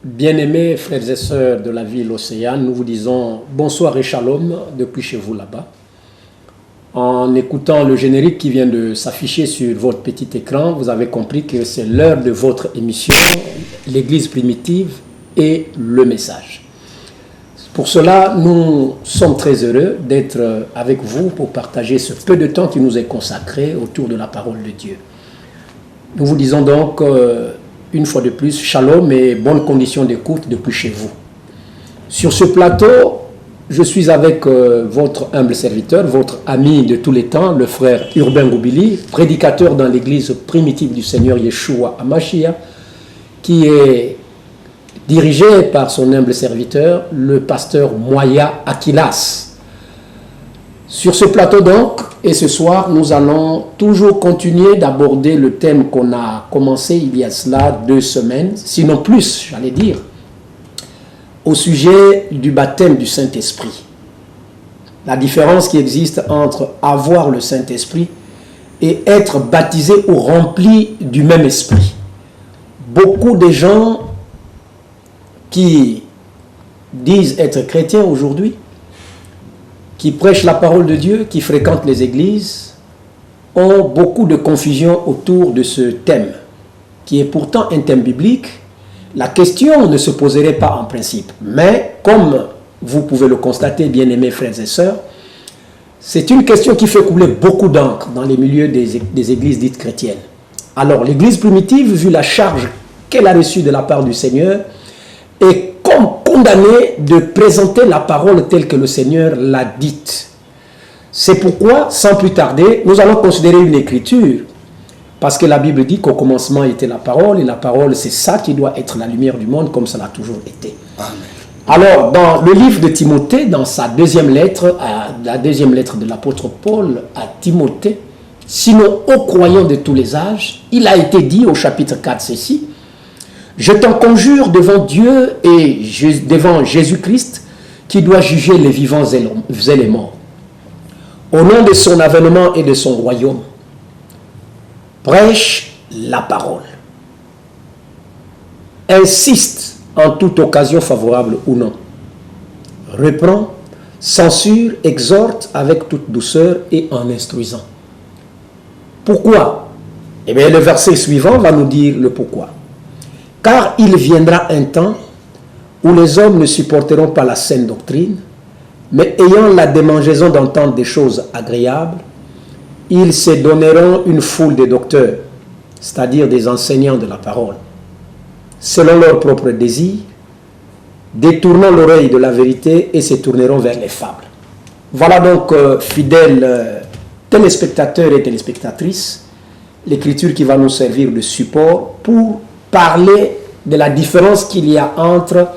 Bien-aimés frères et sœurs de la ville Océane, nous vous disons bonsoir et shalom depuis chez vous là-bas. En écoutant le générique qui vient de s'afficher sur votre petit écran, vous avez compris que c'est l'heure de votre émission, l'Église primitive et le message. Pour cela, nous sommes très heureux d'être avec vous pour partager ce peu de temps qui nous est consacré autour de la parole de Dieu. Nous vous disons donc une fois de plus, shalom et bonnes conditions d'écoute depuis chez vous. Sur ce plateau, je suis avec votre humble serviteur, votre ami de tous les temps, le frère Urbain Goubili, prédicateur dans l'église primitive du Seigneur Yeshua Hamashiach, qui est dirigé par son humble serviteur, le pasteur Moya Akilas. Sur ce plateau donc, et ce soir, nous allons toujours continuer d'aborder le thème qu'on a commencé il y a cela 2 semaines, sinon plus, j'allais dire, au sujet du baptême du Saint-Esprit. La différence qui existe entre avoir le Saint-Esprit et être baptisé ou rempli du même esprit. Beaucoup de gens qui disent être chrétiens aujourd'hui, qui prêchent la parole de Dieu, qui fréquentent les églises, ont beaucoup de confusion autour de ce thème, qui est pourtant un thème biblique. La question ne se poserait pas en principe. Mais, comme vous pouvez le constater, bien-aimés frères et sœurs, c'est une question qui fait couler beaucoup d'encre dans les milieux des églises dites chrétiennes. Alors, l'église primitive, vu la charge qu'elle a reçue de la part du Seigneur, est comme condamnée de présenter la parole telle que le Seigneur l'a dite. C'est pourquoi, sans plus tarder, nous allons considérer une écriture. Parce que la Bible dit qu'au commencement était la parole, et la parole, c'est ça qui doit être la lumière du monde, comme ça l'a toujours été. Amen. Alors, dans le livre de Timothée, dans sa deuxième lettre, la deuxième lettre de l'apôtre Paul à Timothée, sinon aux croyants de tous les âges, il a été dit au chapitre 4, ceci: je t'en conjure devant Dieu et devant Jésus-Christ, qui doit juger les vivants et les morts, au nom de son avènement et de son royaume. Prêche la parole. Insiste en toute occasion favorable ou non. Reprend, censure, exhorte avec toute douceur et en instruisant. Pourquoi? Eh bien, le verset suivant va nous dire le pourquoi. Car il viendra un temps où les hommes ne supporteront pas la saine doctrine, mais ayant la démangeaison d'entendre des choses agréables, ils se donneront une foule de docteurs, c'est-à-dire des enseignants de la parole, selon leur propre désir, détournant l'oreille de la vérité et se tourneront vers les fables. Voilà donc, fidèles téléspectateurs et téléspectatrices, l'écriture qui va nous servir de support pour parler de la différence qu'il y a entre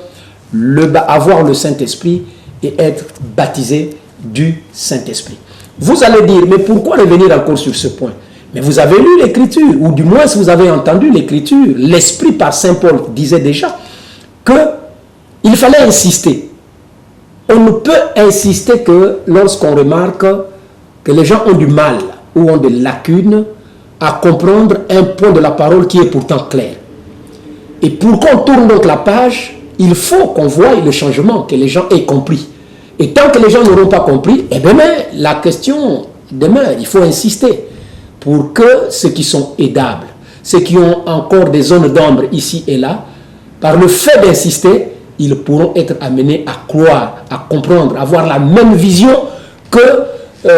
avoir le Saint-Esprit et être baptisé du Saint-Esprit. Vous allez dire, mais pourquoi revenir encore sur ce point? Mais vous avez lu l'écriture, ou du moins si vous avez entendu l'écriture, l'Esprit par Saint Paul disait déjà qu'il fallait insister. On ne peut insister que lorsqu'on remarque que les gens ont du mal ou ont des lacunes à comprendre un point de la parole qui est pourtant clair. Et pour qu'on tourne donc la page, il faut qu'on voie le changement, que les gens aient compris. Et tant que les gens n'auront pas compris, eh bien, la question demeure. Il faut insister pour que ceux qui sont aidables, ceux qui ont encore des zones d'ombre ici et là, par le fait d'insister, ils pourront être amenés à croire, à comprendre, à avoir la même vision que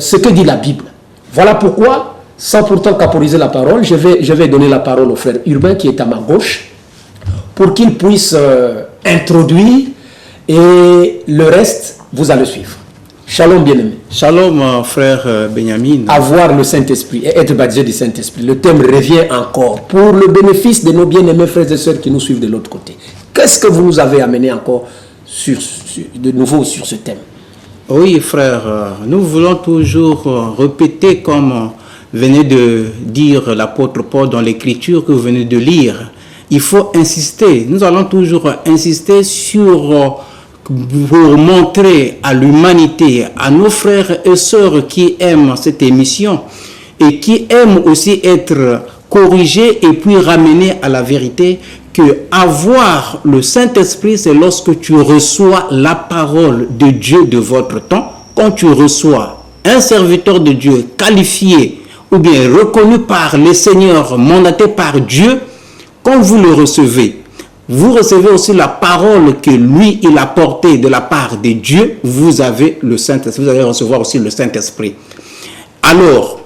ce que dit la Bible. Voilà pourquoi, sans pourtant caporiser la parole, je vais donner la parole au frère Urbain qui est à ma gauche pour qu'il puisse introduire et le reste, vous allez suivre. Shalom bien-aimé. Shalom frère Benjamin. Avoir le Saint-Esprit et être baptisé du Saint-Esprit. Le thème revient encore pour le bénéfice de nos bien-aimés frères et sœurs qui nous suivent de l'autre côté. Qu'est-ce que vous nous avez amené encore de nouveau sur ce thème? Oui frère, nous voulons toujours répéter comme venait de dire l'apôtre Paul dans l'écriture que vous venez de lire. Il faut insister, nous allons toujours insister sur pour montrer à l'humanité, à nos frères et sœurs qui aiment cette émission et qui aiment aussi être corrigés et puis ramenés à la vérité, que avoir le Saint-Esprit, c'est lorsque tu reçois la parole de Dieu de votre temps, quand tu reçois un serviteur de Dieu qualifié ou bien reconnu par le Seigneur, mandaté par Dieu, quand vous le recevez, vous recevez aussi la parole que lui, il a portée de la part de Dieu, vous avez le Saint-Esprit, vous allez recevoir aussi le Saint-Esprit. Alors,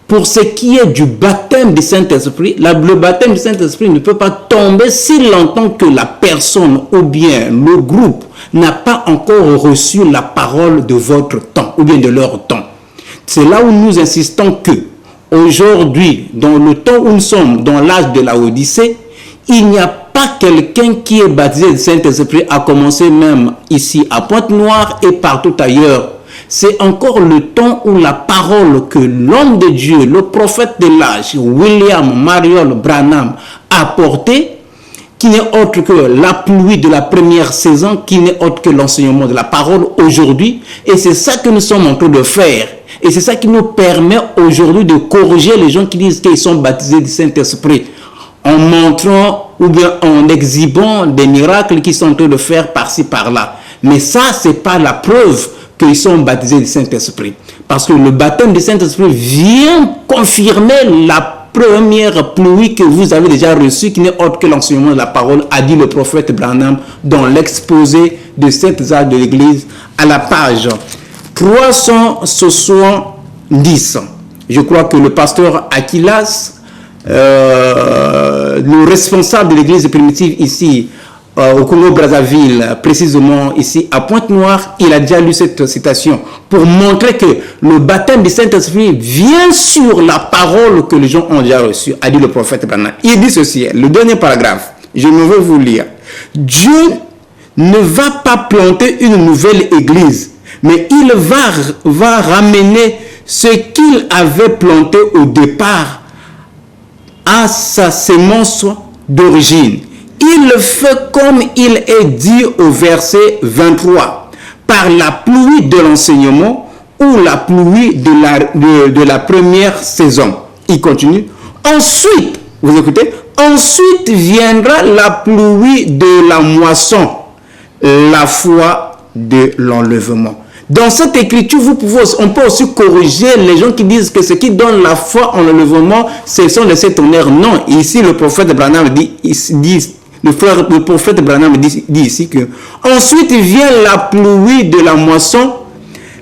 pour ce qui est du baptême du Saint-Esprit, le baptême du Saint-Esprit ne peut pas tomber si longtemps que la personne ou bien le groupe n'a pas encore reçu la parole de votre temps ou bien de leur temps. C'est là où nous insistons que aujourd'hui, dans le temps où nous sommes, dans l'âge de la Odyssée, il n'y a pas quelqu'un qui est baptisé du Saint-Esprit, à commencer même ici à Pointe-Noire et partout ailleurs. C'est encore le temps où la parole que l'homme de Dieu, le prophète de l'âge, William Marion Branham, a portée, qui n'est autre que la pluie de la première saison, qui n'est autre que l'enseignement de la parole aujourd'hui. Et c'est ça que nous sommes en train de faire. Et c'est ça qui nous permet aujourd'hui de corriger les gens qui disent qu'ils sont baptisés du Saint-Esprit, en montrant ou bien en exhibant des miracles qu'ils sont en train de faire par-ci, par-là. Mais ça, ce n'est pas la preuve qu'ils sont baptisés du Saint-Esprit. Parce que le baptême du Saint-Esprit vient confirmer la première pluie que vous avez déjà reçue, qui n'est autre que l'enseignement de la parole, a dit le prophète Branham dans l'exposé de cette âge de l'Église à la page 370. Je crois que le pasteur Aquilas, le responsable de l'Église primitive ici, au Congo-Brazzaville, précisément ici à Pointe-Noire, il a déjà lu cette citation pour montrer que le baptême du Saint-Esprit vient sur la parole que les gens ont déjà reçue, a dit le prophète Branham. Il dit ceci, le dernier paragraphe, je me veux vous lire. Dieu ne va pas planter une nouvelle église, mais il va ramener ce qu'il avait planté au départ à sa sémence d'origine. Il fait comme il est dit au verset 23, par la pluie de l'enseignement ou la pluie de la première saison. Il continue. Ensuite, vous écoutez, ensuite viendra la pluie de la moisson, la foi de l'enlèvement. Dans cette écriture, on peut aussi corriger les gens qui disent que ce qui donne la foi en l'enlèvement, ce sont les sept tonnerres. Non, ici le prophète Branham dit le prophète Branham dit ici que ensuite vient la pluie de la moisson,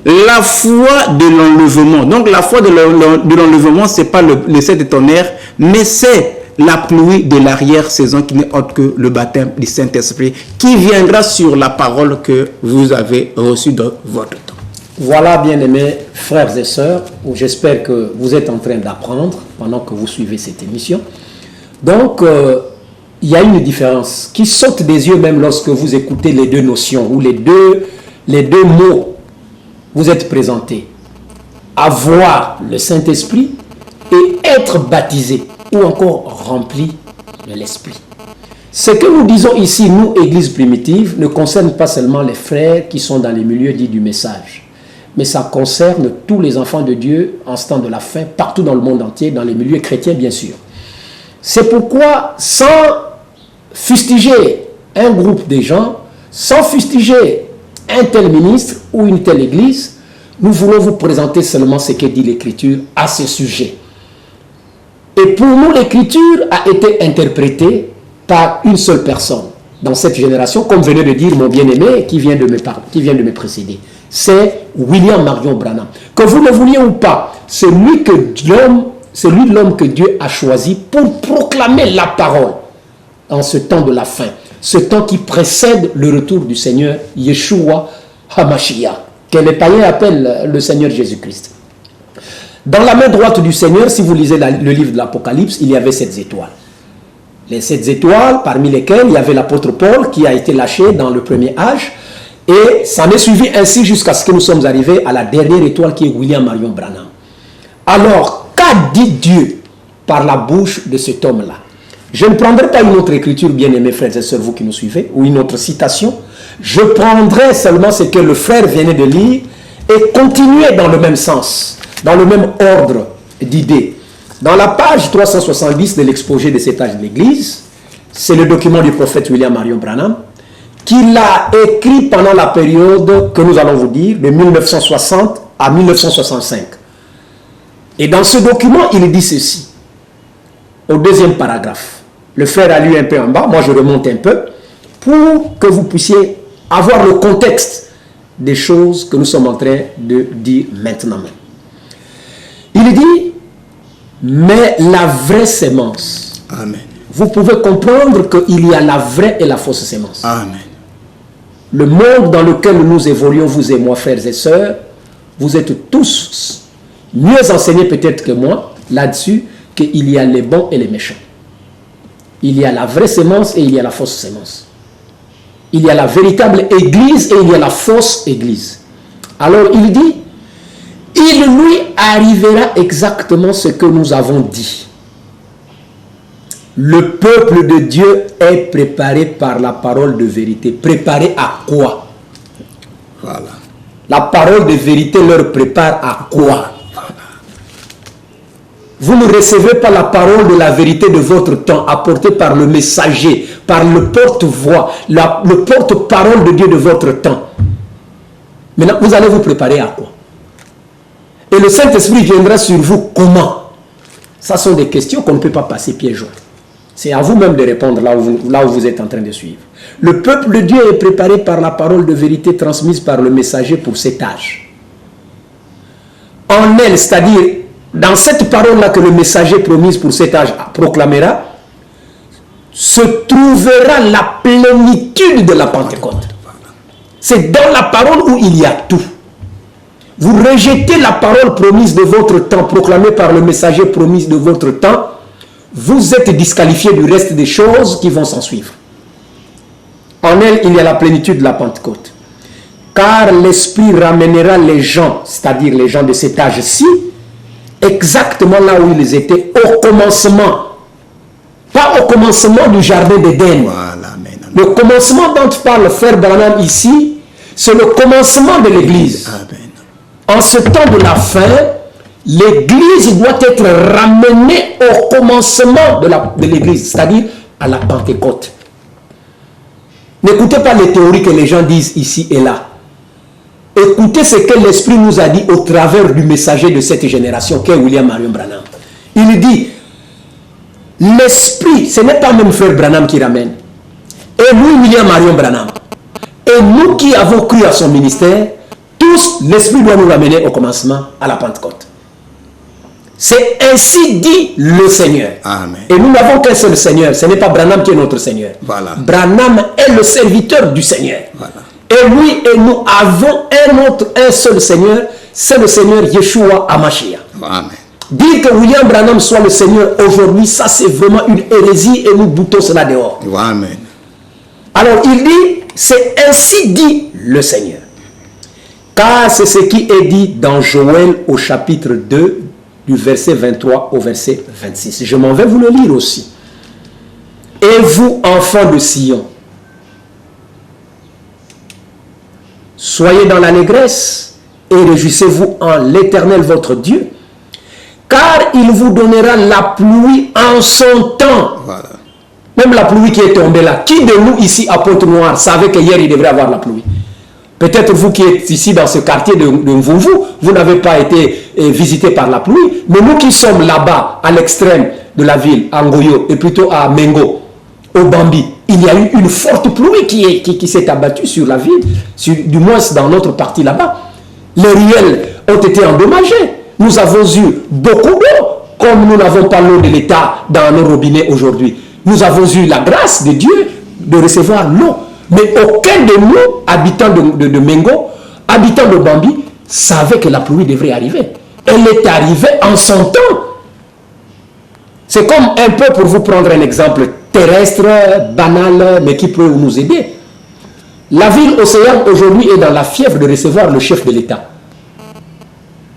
la foi de l'enlèvement. Donc la foi de l'enlèvement, ce n'est pas les sept tonnerres, mais c'est la pluie de l'arrière-saison qui n'est autre que le baptême du Saint-Esprit qui viendra sur la parole que vous avez reçue de votre temps. Voilà, bien-aimés frères et sœurs, j'espère que vous êtes en train d'apprendre pendant que vous suivez cette émission. Donc, il y a une différence qui saute des yeux même lorsque vous écoutez les deux notions ou les deux mots vous êtes présentés. Avoir le Saint-Esprit et être baptisé ou encore rempli de l'Esprit. Ce que nous disons ici, nous, Église primitive, ne concerne pas seulement les frères qui sont dans les milieux dits du message, mais ça concerne tous les enfants de Dieu en ce temps de la fin, partout dans le monde entier, dans les milieux chrétiens bien sûr. C'est pourquoi, sans fustiger un groupe de gens, sans fustiger un tel ministre ou une telle église, nous voulons vous présenter seulement ce que dit l'Écriture à ce sujet. Et pour nous, l'Écriture a été interprétée par une seule personne dans cette génération, comme venait de dire mon bien-aimé qui vient de me précéder. C'est William Marion Branham. Que vous le vouliez ou pas, c'est lui de l'homme que Dieu a choisi pour proclamer la parole en ce temps de la fin, ce temps qui précède le retour du Seigneur Yeshua HaMashiach, que les païens appellent le Seigneur Jésus-Christ. Dans la main droite du Seigneur, si vous lisez le livre de l'Apocalypse, il y avait 7 étoiles. Les 7 étoiles, parmi lesquelles il y avait l'apôtre Paul qui a été lâché dans le premier âge, et ça m'est suivi ainsi jusqu'à ce que nous sommes arrivés à la dernière étoile qui est William Marion Branham. Alors, qu'a dit Dieu par la bouche de cet homme-là? Je ne prendrai pas une autre écriture, bien-aimés frères et sœurs, vous qui nous suivez, ou une autre citation. Je prendrai seulement ce que le frère venait de lire et continuer dans le même sens, dans le même ordre d'idées. Dans la page 370 de l'exposé de cet âge de l'Église, c'est le document du prophète William Marion Branham, qu'il a écrit pendant la période que nous allons vous dire, de 1960 à 1965. Et dans ce document, il dit ceci, au deuxième paragraphe. Le frère a lu un peu en bas, moi je remonte un peu, pour que vous puissiez avoir le contexte des choses que nous sommes en train de dire maintenant. Il dit, mais la vraie sémence. Amen. Vous pouvez comprendre qu'il y a la vraie et la fausse sémence. Amen. Le monde dans lequel nous évoluons, vous et moi, frères et sœurs, vous êtes tous mieux enseignés peut-être que moi là-dessus, qu'il y a les bons et les méchants. Il y a la vraie sémence et il y a la fausse sémence. Il y a la véritable église et il y a la fausse église. Alors il dit, il lui arrivera exactement ce que nous avons dit. Le peuple de Dieu est préparé par la parole de vérité. Préparé à quoi? Voilà. La parole de vérité leur prépare à quoi? Vous ne recevez pas la parole de la vérité de votre temps apportée par le messager, par le porte-voix, le porte-parole de Dieu de votre temps. Maintenant, vous allez vous préparer à quoi? Et le Saint-Esprit viendra sur vous comment? Ça sont des questions qu'on ne peut pas passer pieds joints. C'est à vous-même de répondre là où vous êtes en train de suivre. Le peuple de Dieu est préparé par la parole de vérité transmise par le messager pour cet âge. En elle, c'est-à-dire dans cette parole-là que le messager promise pour cet âge proclamera, se trouvera la plénitude de la Pentecôte. C'est dans la parole où il y a tout. Vous rejetez la parole promise de votre temps, proclamée par le messager promise de votre temps, vous êtes disqualifié du reste des choses qui vont s'en suivre. En elle, il y a la plénitude de la Pentecôte. Car l'Esprit ramènera les gens, c'est-à-dire les gens de cet âge-ci, exactement là où ils étaient au commencement. Pas au commencement du jardin d'Éden. Voilà, le commencement dont parle le frère Branham ici, c'est le commencement de l'Église. Amen. En ce temps de la fin, l'Église doit être ramenée au commencement de l'Église, c'est-à-dire à la Pentecôte. N'écoutez pas les théories que les gens disent ici et là. Écoutez ce que l'Esprit nous a dit au travers du messager de cette génération, qu'est William Marion Branham. Il dit, l'Esprit, ce n'est pas même frère Branham qui ramène. Et nous, William Marion Branham, et nous qui avons cru à son ministère, tous, l'Esprit doit nous ramener au commencement, à la Pentecôte. C'est ainsi dit le Seigneur. Amen. Et nous n'avons qu'un seul Seigneur. Ce n'est pas Branham qui est notre Seigneur. Voilà. Branham est le serviteur du Seigneur. Voilà. Et lui et nous avons un seul Seigneur. C'est le Seigneur Yeshua HaMashiach. Amen. Dire que William Branham soit le Seigneur aujourd'hui, ça c'est vraiment une hérésie et nous boutons cela dehors. Amen. Alors il dit, c'est ainsi dit le Seigneur. Car c'est ce qui est dit dans Joël au chapitre 2, du verset 23 au verset 26. Je m'en vais vous le lire aussi. Et vous, enfants de Sion, soyez dans l'allégresse et réjouissez-vous en l'Éternel votre Dieu, car il vous donnera la pluie en son temps. Voilà. Même la pluie qui est tombée là. Qui de nous ici à Pointe-Noire savait que hier il devrait avoir la pluie? Peut-être vous qui êtes ici dans ce quartier de Mvumvu, vous n'avez pas été visité par la pluie, mais nous qui sommes là-bas, à l'extrême de la ville, à Ngoyo, et plutôt à Mengo, au Bambi, il y a eu une forte pluie qui s'est abattue sur la ville, du moins dans notre partie là-bas. Les ruelles ont été endommagées. Nous avons eu beaucoup d'eau, comme nous n'avons pas l'eau de l'État dans nos robinets aujourd'hui. Nous avons eu la grâce de Dieu de recevoir l'eau. Mais aucun de nous, habitants de Mengo, habitants de Bambi, savait que la pluie devrait arriver. Elle est arrivée en son temps. C'est comme un peu, pour vous prendre un exemple terrestre, banal, mais qui peut nous aider. La ville Océan aujourd'hui est dans la fièvre de recevoir le chef de l'État.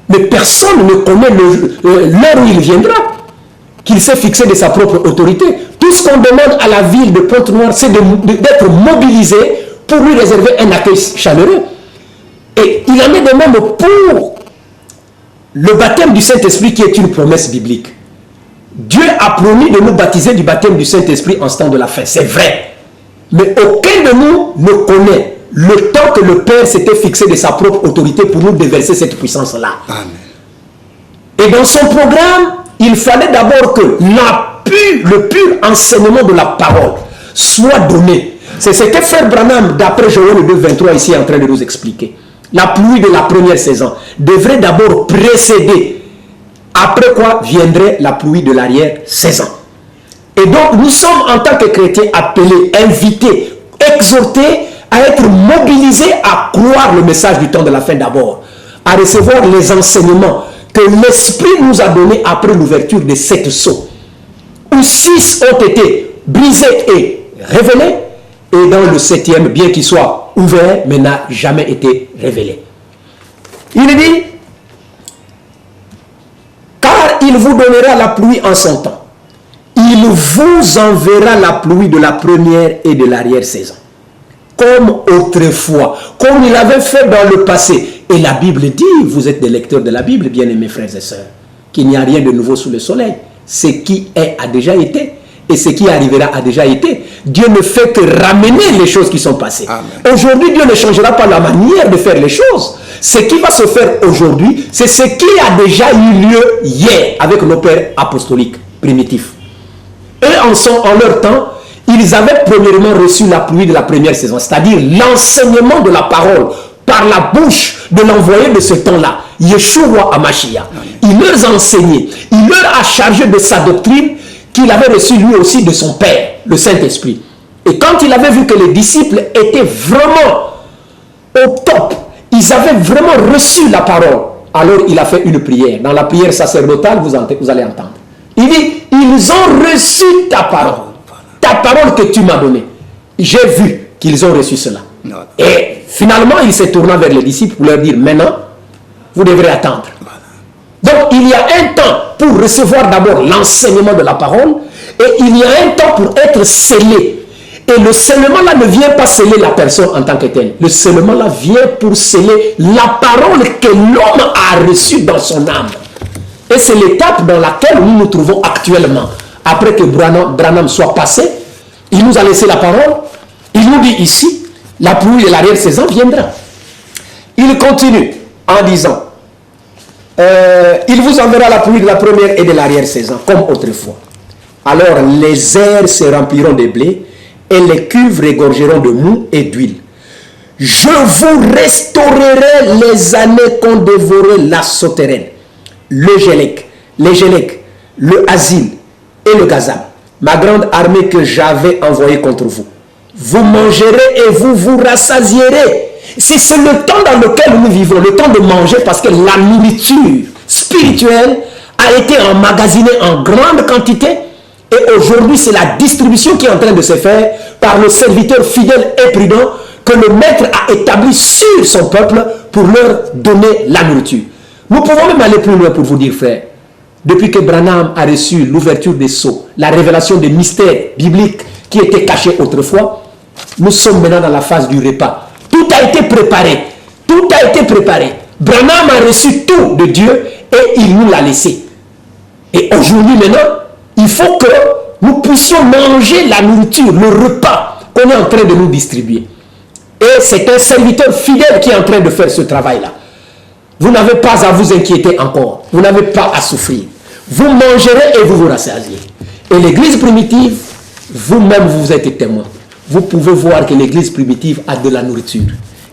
Mais personne ne connaît l'heure où il viendra, qu'il s'est fixé de sa propre autorité. Tout ce qu'on demande à la ville de Pointe-Noire, c'est d'être mobilisé pour lui réserver un accueil chaleureux. Et il en est de même pour le baptême du Saint-Esprit qui est une promesse biblique. Dieu a promis de nous baptiser du baptême du Saint-Esprit en ce temps de la fin. C'est vrai. Mais aucun de nous ne connaît le temps que le Père s'était fixé de sa propre autorité pour nous déverser cette puissance-là. Et dans son programme, il fallait d'abord que le pur enseignement de la parole soit donné. C'est ce que Frère Branham, d'après Joël 2:23, ici est en train de nous expliquer. La pluie de la première saison devrait d'abord précéder, après quoi viendrait la pluie de l'arrière-saison. Et donc, nous sommes en tant que chrétiens appelés, invités, exhortés à être mobilisés à croire le message du temps de la fin d'abord, à recevoir les enseignements que l'Esprit nous a donnés après l'ouverture de 7 sceaux, où 6 ont été brisés et révélés, et dans le 7e, bien qu'il soit ouvert, mais n'a jamais été révélé. Il dit, car il vous donnera la pluie en son temps. Il vous enverra la pluie de la première et de l'arrière-saison. Comme autrefois, comme il avait fait dans le passé. Et la Bible dit, vous êtes des lecteurs de la Bible, bien-aimés frères et sœurs, qu'il n'y a rien de nouveau sous le soleil. Ce qui est a déjà été. Et ce qui arrivera a déjà été. Dieu ne fait que ramener les choses qui sont passées. Aujourd'hui, Dieu ne changera pas la manière de faire les choses. Ce qui va se faire aujourd'hui, c'est ce qui a déjà eu lieu hier avec nos pères apostoliques primitifs. Eux, en leur temps, ils avaient premièrement reçu la pluie de la première saison, c'est-à-dire l'enseignement de la parole par la bouche de l'envoyé de ce temps-là, Yeshua HaMashiach. Il leur a enseigné, il leur a chargé de sa doctrine qu'il avait reçue lui aussi de son Père, le Saint-Esprit. Et quand il avait vu que les disciples étaient vraiment au top, ils avaient vraiment reçu la parole, alors il a fait une prière. Dans la prière sacerdotale, vous allez entendre. Il dit, ils ont reçu ta parole que tu m'as donnée. J'ai vu qu'ils ont reçu cela. Et finalement, il s'est tourné vers les disciples pour leur dire, maintenant, vous devrez attendre. Donc, il y a un temps pour recevoir d'abord l'enseignement de la parole, et il y a un temps pour être scellé. Et le scellement là ne vient pas sceller la personne en tant que telle. Le scellement là vient pour sceller la parole que l'homme a reçue dans son âme. Et c'est l'étape dans laquelle nous nous trouvons actuellement. Après que Branham soit passé, il nous a laissé la parole. Il nous dit ici, la pluie de l'arrière-saison viendra. Il continue en disant, il vous enverra la pluie de la première et de l'arrière-saison, comme autrefois. Alors les airs se rempliront de blé, et les cuves regorgeront de mou et d'huile. Je vous restaurerai les années qu'ont dévoré la souterraine, le Gélec, le Asile et le Gazam, ma grande armée que j'avais envoyée contre vous. Vous mangerez et vous vous rassasierez. C'est le temps dans lequel nous vivons, le temps de manger, parce que la nourriture spirituelle a été emmagasinée en grande quantité. Et aujourd'hui, c'est la distribution qui est en train de se faire par le serviteur fidèle et prudent que le maître a établi sur son peuple pour leur donner la nourriture. Nous pouvons même aller plus loin pour vous dire, frère, depuis que Branham a reçu l'ouverture des sceaux, la révélation des mystères bibliques qui étaient cachés autrefois, nous sommes maintenant dans la phase du repas. Tout a été préparé. Tout a été préparé. Branham a reçu tout de Dieu et il nous l'a laissé. Et aujourd'hui maintenant, il faut que nous puissions manger la nourriture, le repas qu'on est en train de nous distribuer. Et c'est un serviteur fidèle qui est en train de faire ce travail-là. Vous n'avez pas à vous inquiéter encore. Vous n'avez pas à souffrir. Vous mangerez et vous vous rassasiez. Et l'église primitive, vous-même vous êtes témoin. Vous pouvez voir que l'église primitive a de la nourriture.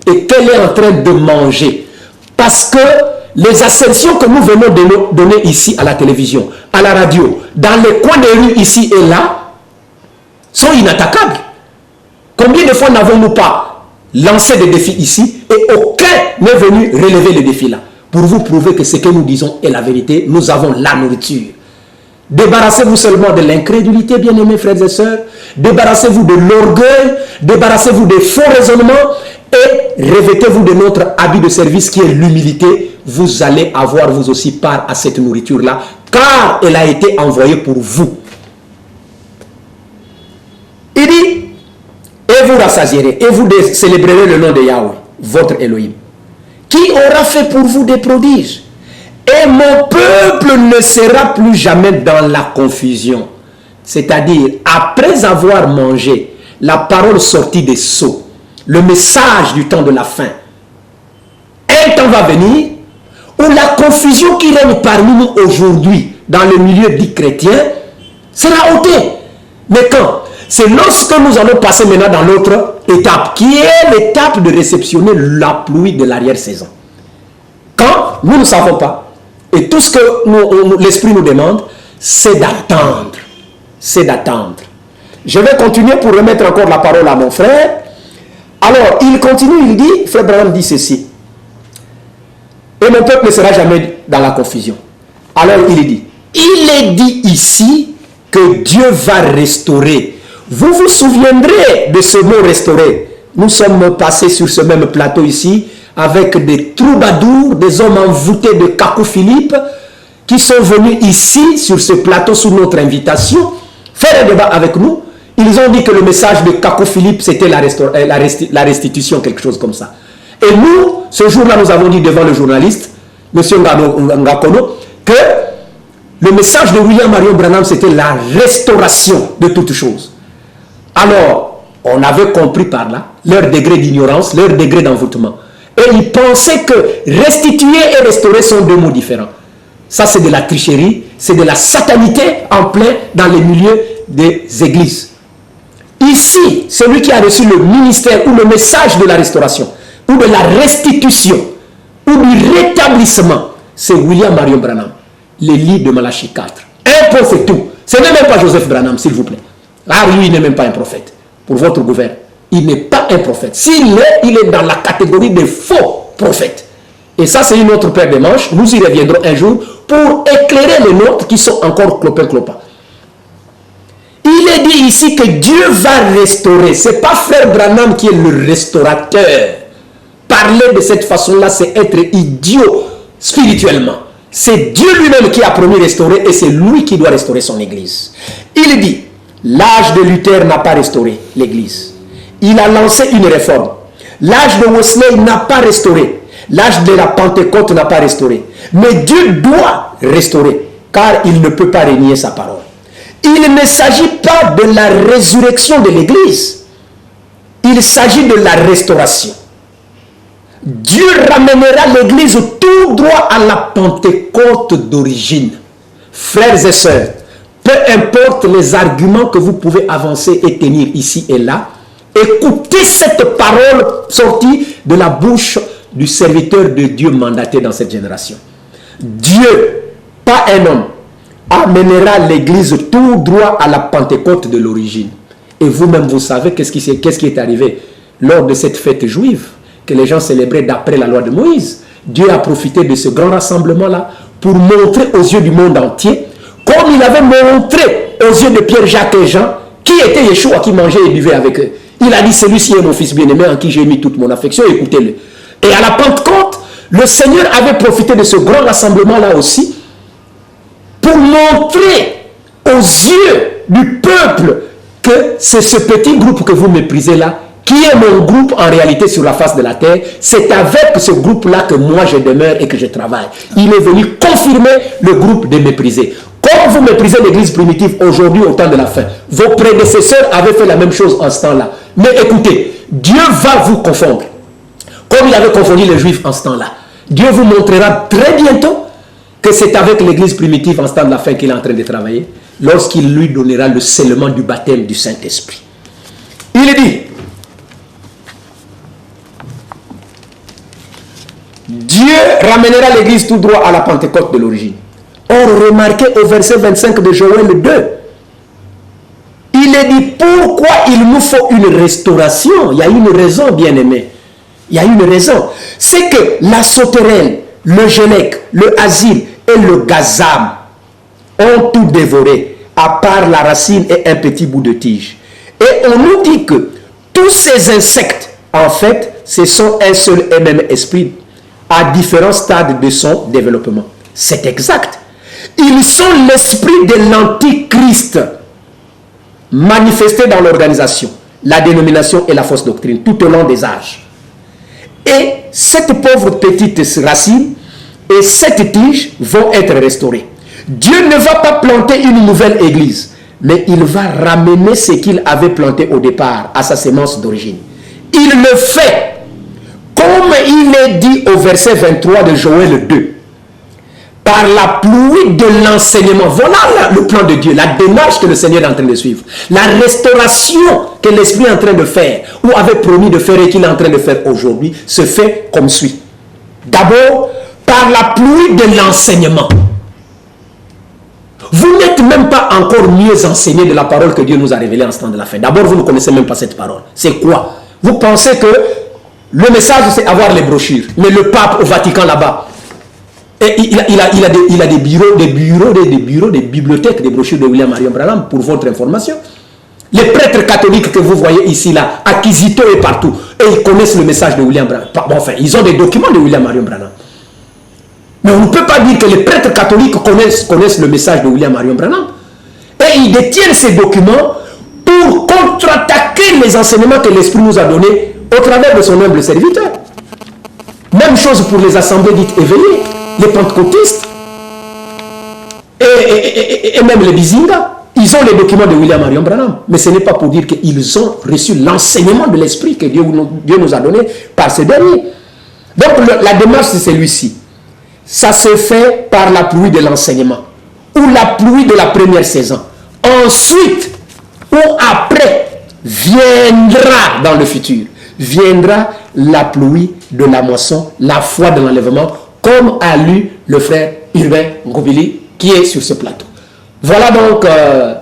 Et qu'elle est en train de manger. Parce que les ascensions que nous venons de donner ici à la télévision, à la radio, dans les coins des rues ici et là, sont inattaquables. Combien de fois n'avons-nous pas lancé des défis ici et aucun n'est venu relever les défis là? Pour vous prouver que ce que nous disons est la vérité, nous avons la nourriture. Débarrassez-vous seulement de l'incrédulité, bien-aimés frères et sœurs. Débarrassez-vous de l'orgueil, débarrassez-vous des faux raisonnements et revêtez-vous de notre habit de service qui est l'humilité. Vous allez avoir vous aussi part à cette nourriture-là, car elle a été envoyée pour vous. Il dit, et vous rassasierez, et vous célébrerez le nom de Yahweh, votre Elohim, qui aura fait pour vous des prodiges. Et mon peuple ne sera plus jamais dans la confusion. C'est-à-dire, après avoir mangé la parole sortie des seaux, le message du temps de la fin, un temps va venir où la confusion qui règne parmi nous aujourd'hui, dans le milieu dit chrétien, sera ôtée. Mais quand? C'est lorsque nous allons passer maintenant dans l'autre étape, qui est l'étape de réceptionner la pluie de l'arrière-saison. Quand? Nous ne savons pas. Et tout ce que l'Esprit nous demande, c'est d'attendre. C'est d'attendre. Je vais continuer pour remettre encore la parole à mon frère. Alors, il continue, il dit, frère Branham dit ceci. Et mon peuple ne sera jamais dans la confusion. Alors, il est dit ici que Dieu va restaurer. Vous vous souviendrez de ce mot restaurer. Nous sommes passés sur ce même plateau ici avec des troubadours, des hommes envoûtés de Kakou Philippe qui sont venus ici sur ce plateau sous notre invitation faire un débat avec nous. Ils ont dit que le message de Kakou Philippe c'était la restitution, quelque chose comme ça. Et nous, ce jour-là, nous avons dit devant le journaliste, M. Ngakono, que le message de William Marion Branham c'était la restauration de toutes choses. Alors, on avait compris par là leur degré d'ignorance, leur degré d'envoûtement. Et ils pensaient que restituer et restaurer sont deux mots différents. Ça, c'est de la tricherie, c'est de la satanité en plein dans les milieux des églises. Ici, celui qui a reçu le ministère ou le message de la restauration, ou de la restitution, ou du rétablissement, c'est William Marion Branham, le livre de Malachie 4. Un prophète tout. Ce n'est même pas Joseph Branham, s'il vous plaît. Ah, lui, il n'est même pas un prophète. Pour votre gouvernement, il n'est pas un prophète. S'il l'est, il est dans la catégorie des faux prophètes. Et ça, c'est une autre paire de manches. Nous y reviendrons un jour pour éclairer les nôtres qui sont encore clopin-clopin. Il est dit ici que Dieu va restaurer. Ce n'est pas frère Branham qui est le restaurateur. Parler de cette façon-là, c'est être idiot spirituellement. C'est Dieu lui-même qui a promis restaurer et c'est lui qui doit restaurer son église. Il dit, l'âge de Luther n'a pas restauré l'église. Il a lancé une réforme. L'âge de Wesley n'a pas restauré. L'âge de la Pentecôte n'a pas restauré. Mais Dieu doit restaurer, car il ne peut pas renier sa parole. Il ne s'agit pas de la résurrection de l'église. Il s'agit de la restauration. Dieu ramènera l'église tout droit à la Pentecôte d'origine. Frères et sœurs, peu importe les arguments que vous pouvez avancer et tenir ici et là, écoutez cette parole sortie de la bouche du serviteur de Dieu mandaté dans cette génération. Dieu, pas un homme, amènera l'église tout droit à la Pentecôte de l'origine. Et vous-même, vous savez qu'est-ce qui est arrivé lors de cette fête juive que les gens célébraient d'après la loi de Moïse. Dieu a profité de ce grand rassemblement-là pour montrer aux yeux du monde entier, comme il avait montré aux yeux de Pierre, Jacques et Jean, qui était Yeshua, qui mangeait et buvait avec eux. Il a dit, celui-ci est mon fils bien-aimé en qui j'ai mis toute mon affection, écoutez-le. Et à la Pentecôte, le Seigneur avait profité de ce grand rassemblement-là aussi pour montrer aux yeux du peuple que c'est ce petit groupe que vous méprisez là, qui est mon groupe en réalité sur la face de la terre. C'est avec ce groupe-là que moi je demeure et que je travaille. Il est venu confirmer le groupe des méprisés. Comme vous méprisez l'église primitive aujourd'hui au temps de la fin, vos prédécesseurs avaient fait la même chose en ce temps-là. Mais écoutez, Dieu va vous confondre. Comme il avait confondu les Juifs en ce temps-là. Dieu vous montrera très bientôt que c'est avec l'église primitive en ce temps de la fin qu'il est en train de travailler, lorsqu'il lui donnera le scellement du baptême du Saint-Esprit. Il dit, Dieu ramènera l'église tout droit à la Pentecôte de l'origine. Or, remarquez au verset 25 de Joël 2, il est dit, pourquoi il nous faut une restauration? Il y a une raison, bien-aimé. Il y a une raison. C'est que la sauterelle, le gélec, le asile et le gazam ont tout dévoré, à part la racine et un petit bout de tige. Et on nous dit que tous ces insectes, en fait, ce sont un seul et même esprit à différents stades de son développement. C'est exact. Ils sont l'esprit de l'antichrist manifesté dans l'organisation, la dénomination et la fausse doctrine tout au long des âges. Et cette pauvre petite racine et 7 tiges vont être restaurées. Dieu ne va pas planter une nouvelle église, mais il va ramener ce qu'il avait planté au départ à sa sémence d'origine. Il le fait comme il est dit au verset 23 de Joël 2. Par la pluie de l'enseignement. Voilà le plan de Dieu, la démarche que le Seigneur est en train de suivre. La restauration que l'Esprit est en train de faire, ou avait promis de faire et qu'il est en train de faire aujourd'hui, se fait comme suit. D'abord, par la pluie de l'enseignement. Vous n'êtes même pas encore mieux enseigné de la parole que Dieu nous a révélée en ce temps de la fin. D'abord, vous ne connaissez même pas cette parole. C'est quoi? Vous pensez que le message, c'est avoir les brochures. Mais le pape au Vatican là-bas, et il a des bureaux, des bibliothèques, des brochures de William Marion Branham, pour votre information. Les prêtres catholiques que vous voyez ici, là, acquisiteurs et partout, et ils connaissent le message de William Branham. Bon, enfin, ils ont des documents de William Marion Branham. Mais on ne peut pas dire que les prêtres catholiques connaissent le message de William Marion Branham. Et ils détiennent ces documents pour contre-attaquer les enseignements que l'Esprit nous a donnés au travers de son humble serviteur. Même chose pour les assemblées dites éveillées, les pentecôtistes et même les bizingas. Ils ont les documents de William Marion Branham, mais ce n'est pas pour dire qu'ils ont reçu l'enseignement de l'Esprit que Dieu nous a donné par ce dernier. Donc la démarche, c'est celui-ci. Ça se fait par la pluie de l'enseignement ou la pluie de la première saison. Ensuite, ou après, viendra dans le futur, viendra la pluie de la moisson, la foi de l'enlèvement, comme a lu le frère Urbain Ngobili qui est sur ce plateau. Voilà donc,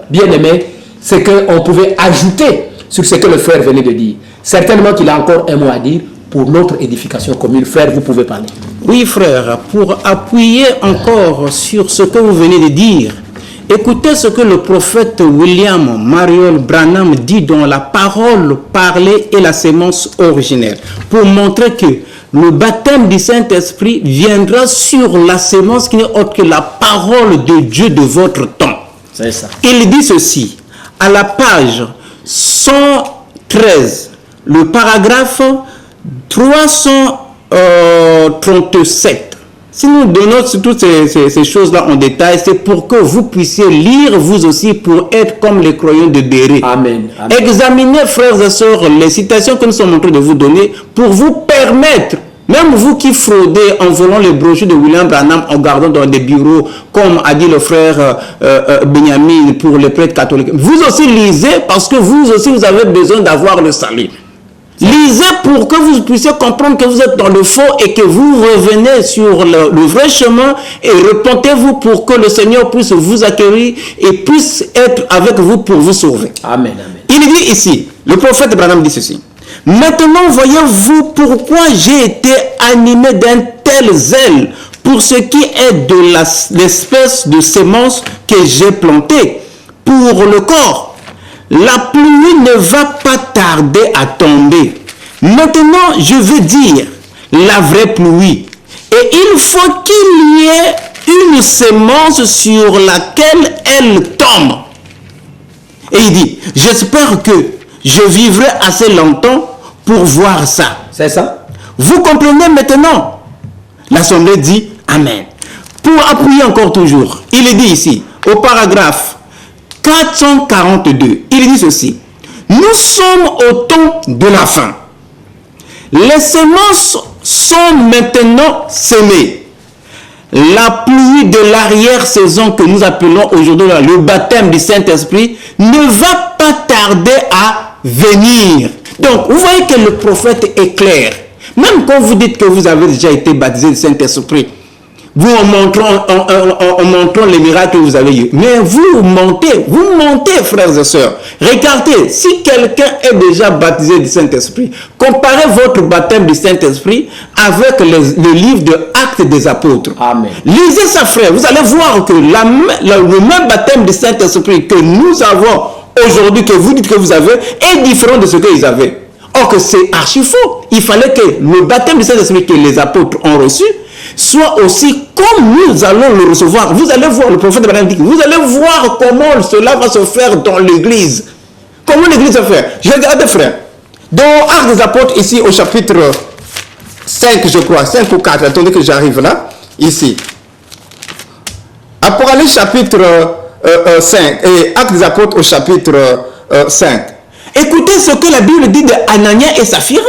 bien-aimé, ce qu'on pouvait ajouter sur ce que le frère venait de dire. Certainement qu'il a encore un mot à dire pour notre édification commune. Frère, vous pouvez parler. Oui, frère, pour appuyer encore sur ce que vous venez de dire, écoutez ce que le prophète William Marion Branham dit dans la parole parlée et la sémence originelle, pour montrer que le baptême du Saint-Esprit viendra sur la sémence qui n'est autre que la parole de Dieu de votre temps. C'est ça. Il dit ceci, à la page 113, le paragraphe 337. Si nous donnons toutes ces choses-là en détail, c'est pour que vous puissiez lire vous aussi pour être comme les croyants de Béret. Amen. Amen. Examinez, frères et sœurs, les citations que nous sommes en train de vous donner pour vous permettre, même vous qui fraudez en volant les brochures de William Branham en gardant dans des bureaux, comme a dit le frère Benjamin pour les prêtres catholiques, vous aussi lisez parce que vous aussi vous avez besoin d'avoir le salut. Lisez pour que vous puissiez comprendre que vous êtes dans le faux et que vous revenez sur le vrai chemin et repentez-vous pour que le Seigneur puisse vous accueillir et puisse être avec vous pour vous sauver. Amen, amen. Il dit ici, le prophète Branham dit ceci. Maintenant, voyez-vous pourquoi j'ai été animé d'un tel zèle pour ce qui est de l'espèce de sémence que j'ai plantée pour le corps. La pluie ne va pas tarder à tomber. Maintenant, je veux dire la vraie pluie. Et il faut qu'il y ait une sémence sur laquelle elle tombe. Et il dit, j'espère que je vivrai assez longtemps pour voir ça. C'est ça. Vous comprenez maintenant? L'Assemblée dit Amen. Pour appuyer encore toujours, il est dit ici, au paragraphe 442, il dit ceci. Nous sommes au temps de la fin. Les semences sont maintenant semées. La pluie de l'arrière-saison que nous appelons aujourd'hui le baptême du Saint-Esprit ne va pas tarder à venir. Donc, vous voyez que le prophète est clair. Même quand vous dites que vous avez déjà été baptisé du Saint-Esprit, vous en montrant les miracles que vous avez eu. Mais vous mentez, frères et sœurs. Regardez, si quelqu'un est déjà baptisé du Saint-Esprit, comparez votre baptême du Saint-Esprit avec le livre de Actes des Apôtres. Amen. Lisez ça, frère. Vous allez voir que le même baptême du Saint-Esprit que nous avons aujourd'hui, que vous dites que vous avez, est différent de ce qu'ils avaient. Or que c'est archi faux. Il fallait que le baptême du Saint-Esprit que les apôtres ont reçu soit aussi comme nous allons le recevoir. Vous allez voir, le prophète Branham dit, vous allez voir comment cela va se faire dans l'église. Comment l'église va faire? Je regarde, frère. Dans Actes des Apôtres, ici au chapitre 5, je crois, 5 ou 4, attendez que j'arrive là. ici. Apocalypse chapitre 5 et Actes des Apôtres au chapitre 5. Écoutez ce que la Bible dit de Anania et Saphira.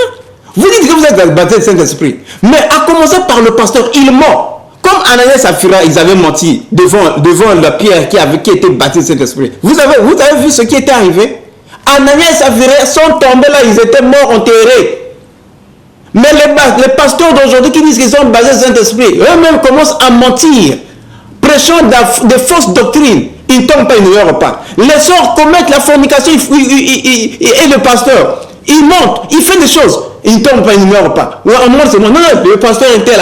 Vous dites que vous êtes baptisés du Saint-Esprit. Mais à commencer par le pasteur, il ment. Comme Anania et Saphira, ils avaient menti devant la pierre qui était baptisée du Saint-Esprit. Vous avez vu ce qui était arrivé? Anania et Saphira sont tombés là, ils étaient morts enterrés. Mais les pasteurs d'aujourd'hui qui disent qu'ils sont baptisés du Saint-Esprit, eux-mêmes commencent à mentir, prêchant de fausses doctrines. Ils ne tombent pas, ils ne meurent pas. Les sœurs commettent la fornication et le pasteur, il monte, il fait des choses. Il ne tombe pas, il ne meurt pas. Non, le pasteur est tel,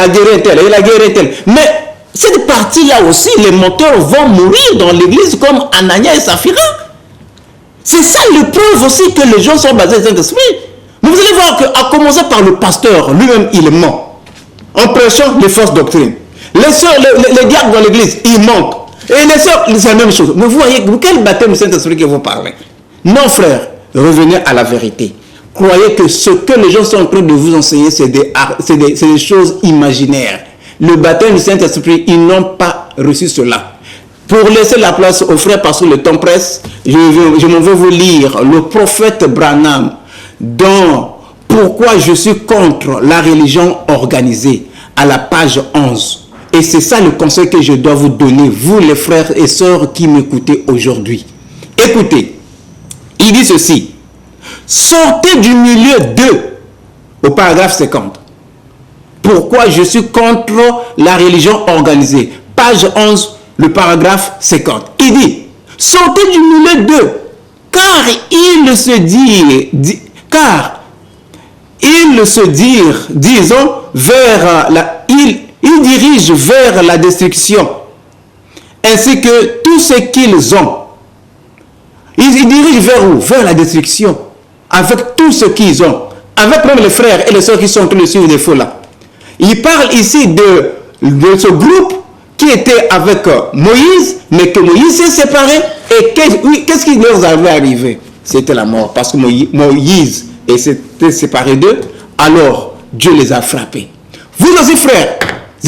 il a guéri tel. Mais cette partie-là aussi, les menteurs vont mourir dans l'église comme Anania et Saphira. C'est ça le preuve aussi que les gens sont basés sur le Saint-Esprit. Mais vous allez voir qu'à commencer par le pasteur, lui-même, il ment. En prêchant les fausses doctrines. Les sœurs, les diacres dans l'église, ils mentent. Et les sœurs, c'est la même chose. Mais vous voyez, quel baptême du Saint-Esprit que vous parlez? Non, frère, revenez à la vérité. Croyez que ce que les gens sont en train de vous enseigner, c'est des choses imaginaires. Le baptême du Saint-Esprit, ils n'ont pas reçu cela. Pour laisser la place aux frères parce que le temps presse, je m'en vais vous lire le prophète Branham dans Pourquoi je suis contre la religion organisée à la page 11. Et c'est ça le conseil que je dois vous donner, vous les frères et sœurs qui m'écoutez aujourd'hui. Écoutez, il dit ceci. Sortez du milieu au paragraphe 50. Pourquoi je suis contre la religion organisée. Page 11, le paragraphe 50. Il dit, sortez du milieu car il se dit, disons, vers il dirige vers la destruction, ainsi que tout ce qu'ils ont. Ils dirigent vers où? Vers la destruction. Avec tout ce qu'ils ont. Avec même les frères et les sœurs qui sont en train de suivre des feux là. Il parle ici de ce groupe qui était avec Moïse, mais que Moïse s'est séparé. Et qu'est-ce qui leur avait arrivé? C'était la mort. Parce que Moïse s'était séparé d'eux. Alors, Dieu les a frappés. Vous aussi, frères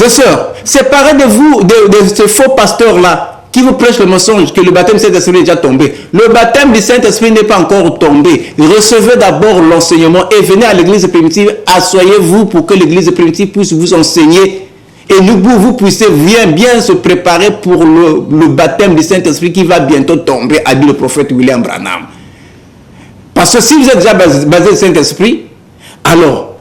et sœurs, séparez de vous de ces faux pasteurs-là qui vous prêchent le mensonge que le baptême du Saint-Esprit est déjà tombé. Le baptême du Saint-Esprit n'est pas encore tombé. Recevez d'abord l'enseignement et venez à l'église primitive. Asseyez-vous pour que l'église primitive puisse vous enseigner. Et vous puissiez bien se préparer pour le baptême du Saint-Esprit qui va bientôt tomber, a dit le prophète William Branham. Parce que si vous êtes déjà basé sur le Saint-Esprit, alors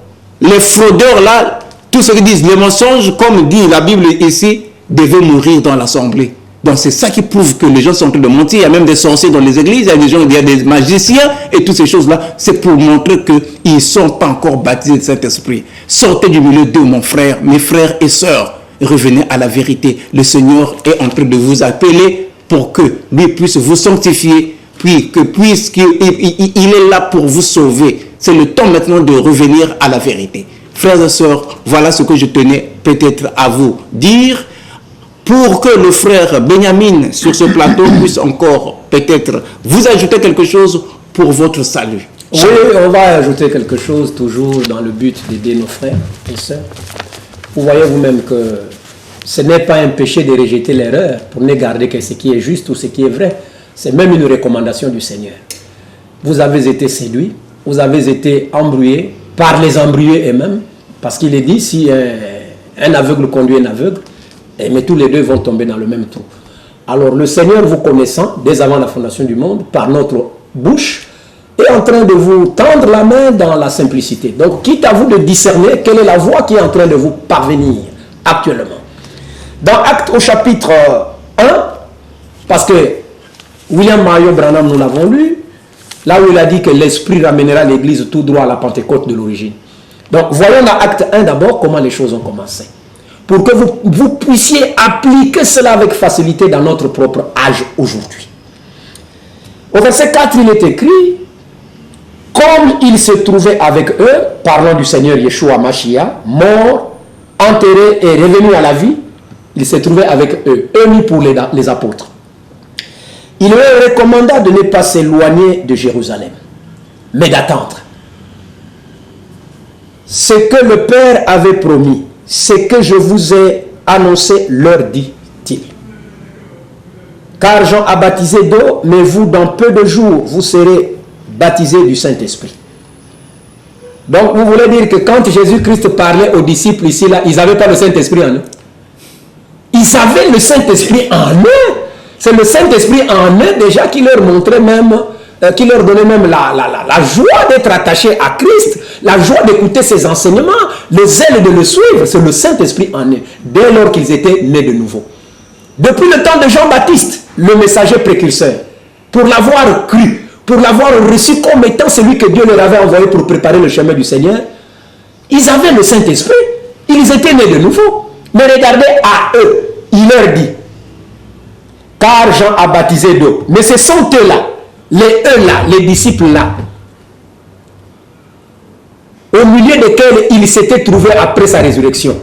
les fraudeurs là, tous ceux qui disent les mensonges, comme dit la Bible ici, devaient mourir dans l'assemblée. Donc c'est ça qui prouve que les gens sont en train de mentir. Il y a même des sorciers dans les églises, il y a des magiciens et toutes ces choses-là. C'est pour montrer qu'ils ne sont pas encore baptisés de Saint-Esprit. Sortez du milieu d'eux, mon frère, mes frères et sœurs. Revenez à la vérité. Le Seigneur est en train de vous appeler pour que lui puisse vous sanctifier, puisqu'il est là pour vous sauver. C'est le temps maintenant de revenir à la vérité. Frères et sœurs, voilà ce que je tenais peut-être à vous dire pour que le frère Benjamin sur ce plateau puisse encore peut-être vous ajouter quelque chose pour votre salut. Oui, on va ajouter quelque chose toujours dans le but d'aider nos frères et sœurs. Vous voyez vous-même que ce n'est pas un péché de rejeter l'erreur pour ne garder que ce qui est juste ou ce qui est vrai. C'est même une recommandation du Seigneur. Vous avez été séduits, vous avez été embrouillés par les embrouillés eux-mêmes, parce qu'il est dit, si un aveugle conduit un aveugle, mais tous les deux vont tomber dans le même trou. Alors le Seigneur, vous connaissant, dès avant la fondation du monde, par notre bouche, est en train de vous tendre la main dans la simplicité. Donc, quitte à vous de discerner quelle est la voie qui est en train de vous parvenir actuellement. Dans Actes au chapitre 1, parce que William Marion Branham, nous l'avons lu, là où il a dit que l'Esprit ramènera l'Église tout droit à la Pentecôte de l'origine. Donc, voyons dans Acte 1 d'abord comment les choses ont commencé. Pour que vous puissiez appliquer cela avec facilité dans notre propre âge aujourd'hui. Au verset 4, il est écrit, comme il se trouvait avec eux, parlant du Seigneur Yeshua Mashiach, mort, enterré et revenu à la vie, il se trouvait avec eux, mis pour les apôtres. Il leur recommanda de ne pas s'éloigner de Jérusalem, mais d'attendre ce que le Père avait promis, ce que je vous ai annoncé, leur dit-il. Car Jean a baptisé d'eau, mais vous, dans peu de jours, vous serez baptisés du Saint-Esprit. Donc, vous voulez dire que quand Jésus-Christ parlait aux disciples ici, là, ils n'avaient pas le Saint-Esprit en eux. Ils avaient le Saint-Esprit en eux. C'est le Saint-Esprit en eux déjà qui leur montrait même, qui leur donnait même la joie d'être attachés à Christ, la joie d'écouter ses enseignements, le zèle de le suivre. C'est le Saint-Esprit en eux, dès lors qu'ils étaient nés de nouveau. Depuis le temps de Jean-Baptiste, le messager précurseur, pour l'avoir cru, pour l'avoir reçu comme étant celui que Dieu leur avait envoyé pour préparer le chemin du Seigneur, ils avaient le Saint-Esprit, ils étaient nés de nouveau. Mais regardez à eux, il leur dit, car Jean a baptisé d'eau. Mais ce sont eux-là, les disciples-là, au milieu desquels il s'était trouvé après sa résurrection.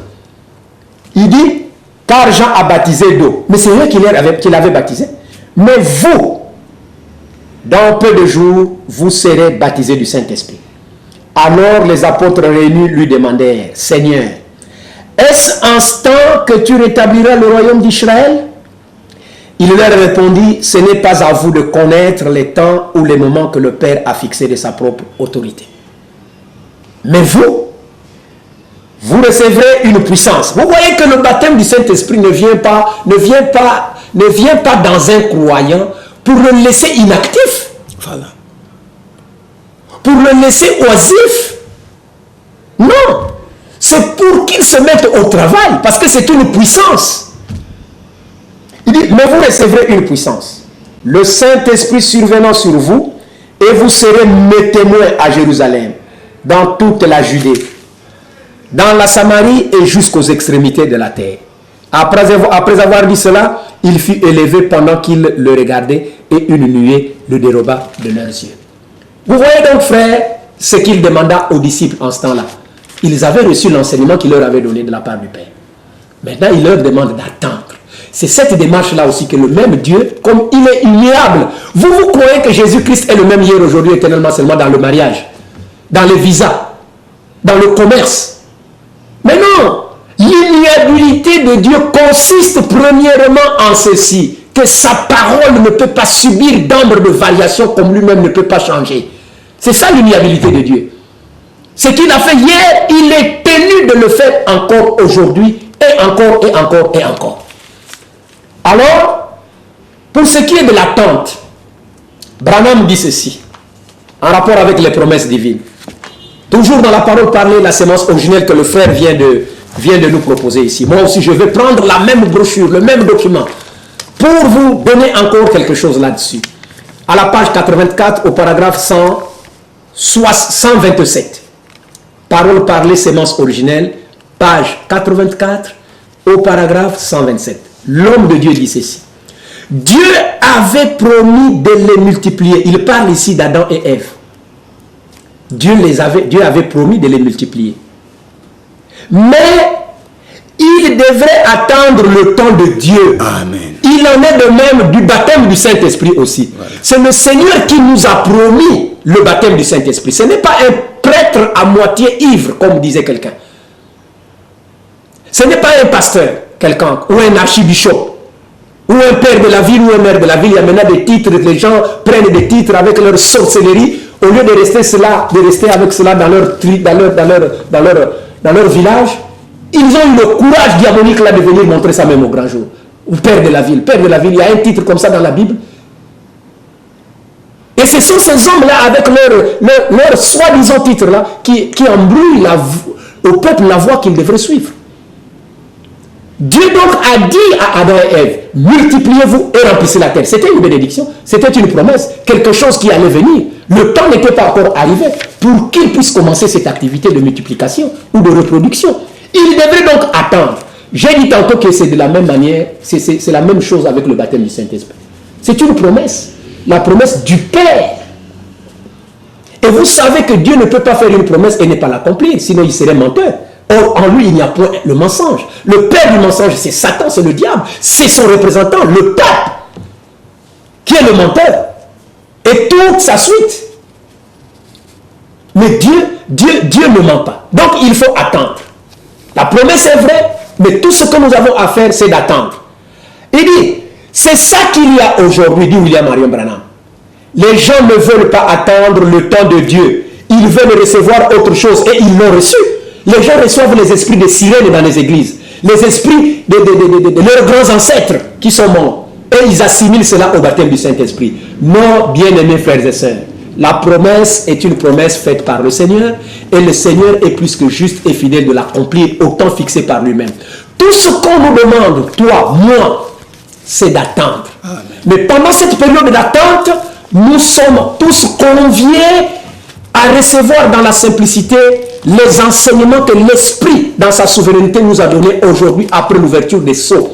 Il dit, car Jean a baptisé d'eau. Mais c'est eux qui l'avaient baptisé. Mais vous, dans peu de jours, vous serez baptisés du Saint-Esprit. Alors les apôtres réunis lui demandèrent, Seigneur, est-ce instant que tu rétabliras le royaume d'Israël? Il leur répondit, ce n'est pas à vous de connaître les temps ou les moments que le Père a fixés de sa propre autorité. Mais vous recevrez une puissance. Vous voyez que le baptême du Saint-Esprit ne vient pas dans un croyant pour le laisser inactif. Voilà. Pour le laisser oisif. Non. C'est pour qu'il se mette au travail, parce que c'est une puissance. Il dit, mais vous recevrez une puissance. Le Saint-Esprit survenant sur vous, et vous serez mes témoins à Jérusalem, dans toute la Judée, dans la Samarie et jusqu'aux extrémités de la terre. Après avoir dit cela, il fut élevé pendant qu'il le regardait, et une nuée le déroba de leurs yeux. Vous voyez donc, frère, ce qu'il demanda aux disciples en ce temps-là. Ils avaient reçu l'enseignement qu'il leur avait donné de la part du Père. Maintenant, il leur demande d'attendre. C'est cette démarche-là aussi que le même Dieu, comme il est immuable. Vous croyez que Jésus-Christ est le même hier, aujourd'hui, éternellement, seulement dans le mariage, dans les visas, dans le commerce. Mais non, l'immuabilité de Dieu consiste premièrement en ceci, que sa parole ne peut pas subir d'ombre de variation comme lui-même ne peut pas changer. C'est ça l'immuabilité de Dieu. Ce qu'il a fait hier, il est tenu de le faire encore aujourd'hui, et encore, et encore, et encore. Alors, pour ce qui est de l'attente, Branham dit ceci, en rapport avec les promesses divines. Toujours dans la parole parlée, la sémence originelle que le frère vient de nous proposer ici. Moi aussi, je vais prendre la même brochure, le même document, pour vous donner encore quelque chose là-dessus. À la page 84, au paragraphe 127. Parole parlée, sémence originelle, page 84, au paragraphe 127. L'homme de Dieu dit ceci. Dieu avait promis de les multiplier. Il parle ici d'Adam et Ève. Dieu avait promis de les multiplier. Mais il devrait attendre le temps de Dieu. Amen. Il en est de même du baptême du Saint-Esprit aussi. Voilà. C'est le Seigneur qui nous a promis le baptême du Saint-Esprit. Ce n'est pas un prêtre à moitié ivre, comme disait quelqu'un. Ce n'est pas un pasteur, quelqu'un, ou un archibishop, ou un père de la ville, ou un maire de la ville. Il y a maintenant des titres, les gens prennent des titres avec leur sorcellerie, au lieu de rester avec cela dans leur village. Ils ont eu le courage diabolique là de venir montrer ça même au grand jour. Ou père de la ville, il y a un titre comme ça dans la Bible. Et ce sont ces hommes-là, avec leur soi-disant titre-là, qui embrouillent au peuple la voie qu'il devrait suivre. Dieu donc a dit à Adam et Ève, multipliez-vous et remplissez la terre. C'était une bénédiction, c'était une promesse, quelque chose qui allait venir. Le temps n'était pas encore arrivé pour qu'ils puissent commencer cette activité de multiplication ou de reproduction. Il devrait donc attendre. J'ai dit tantôt que c'est de la même manière, c'est la même chose avec le baptême du Saint-Esprit. C'est une promesse, la promesse du Père. Et vous savez que Dieu ne peut pas faire une promesse et ne pas l'accomplir, sinon il serait menteur. Or, en lui, il n'y a point le mensonge. Le père du mensonge, c'est Satan, c'est le diable. C'est son représentant, le pape, qui est le menteur. Et toute sa suite. Mais Dieu ne ment pas. Donc, il faut attendre. La promesse est vraie, Mais tout ce que nous avons à faire, c'est d'attendre. Il dit, c'est ça qu'il y a aujourd'hui, dit William Marion Branham. Les gens ne veulent pas attendre le temps de Dieu. Ils veulent recevoir autre chose et ils l'ont reçu. Les gens reçoivent les esprits de sirènes dans les églises. Les esprits de leurs grands ancêtres qui sont morts. Et ils assimilent cela au baptême du Saint-Esprit. Non, bien-aimés frères et sœurs. La promesse est une promesse faite par le Seigneur. Et le Seigneur est plus que juste et fidèle de l'accomplir au temps fixé par lui-même. Tout ce qu'on nous demande, toi, moi, c'est d'attendre. Mais pendant cette période d'attente, nous sommes tous conviés à recevoir dans la simplicité les enseignements que l'Esprit, dans sa souveraineté, nous a donnés aujourd'hui après l'ouverture des sceaux.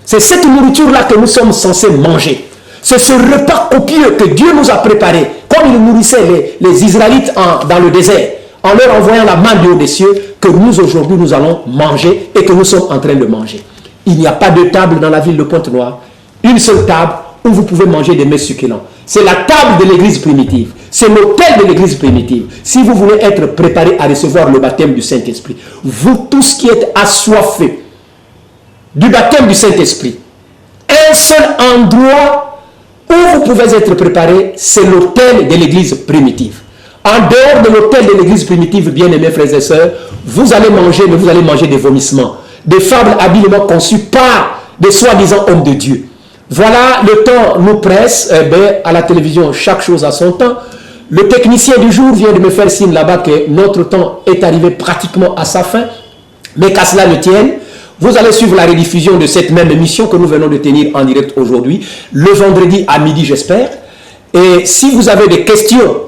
C'est cette nourriture-là que nous sommes censés manger. C'est ce repas copieux que Dieu nous a préparé, comme il nourrissait les Israélites dans le désert, en leur envoyant la main du haut des cieux, que nous aujourd'hui nous allons manger et que nous sommes en train de manger. Il n'y a pas de table dans la ville de Pointe-Noire, une seule table où vous pouvez manger des mets succulents. C'est la table de l'église primitive. C'est l'autel de l'église primitive. Si vous voulez être préparé à recevoir le baptême du Saint-Esprit, vous tous qui êtes assoiffés du baptême du Saint-Esprit, un seul endroit où vous pouvez être préparé, c'est l'autel de l'église primitive. En dehors de l'autel de l'église primitive, bien-aimés frères et sœurs, vous allez manger, mais vous allez manger des vomissements, des fables habilement conçues par des soi-disant hommes de Dieu. Voilà, le temps nous presse, à la télévision, chaque chose a son temps. Le technicien du jour vient de me faire signe là-bas que notre temps est arrivé pratiquement à sa fin. Mais qu'à cela ne tienne, vous allez suivre la rediffusion de cette même émission que nous venons de tenir en direct aujourd'hui, le vendredi à midi, j'espère. Et si vous avez des questions,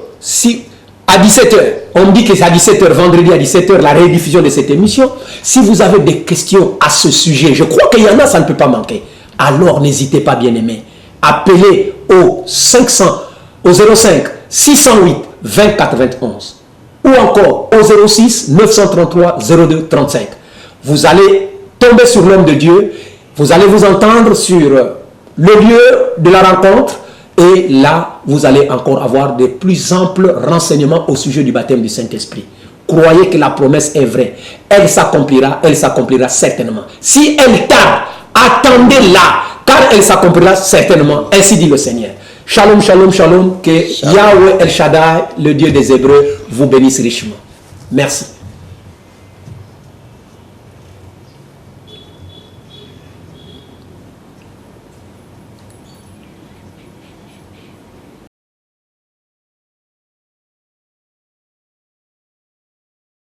à 17h, on me dit que c'est à 17h, vendredi à 17h, la rediffusion de cette émission. Si vous avez des questions à ce sujet, je crois qu'il y en a, ça ne peut pas manquer. Alors n'hésitez pas, bien-aimés. Appelez au 05 608 24 21 ou encore au 06 933 02 35. Vous allez tomber sur l'homme de Dieu, vous allez vous entendre sur le lieu de la rencontre et là, vous allez encore avoir de plus amples renseignements au sujet du baptême du Saint-Esprit. Croyez que la promesse est vraie. Elle s'accomplira certainement. Si elle tarde, attendez-la, car elle s'accomplira certainement. Ainsi dit le Seigneur. Shalom, shalom, shalom. Que Yahweh El Shaddai, le Dieu des Hébreux, vous bénisse richement. Merci.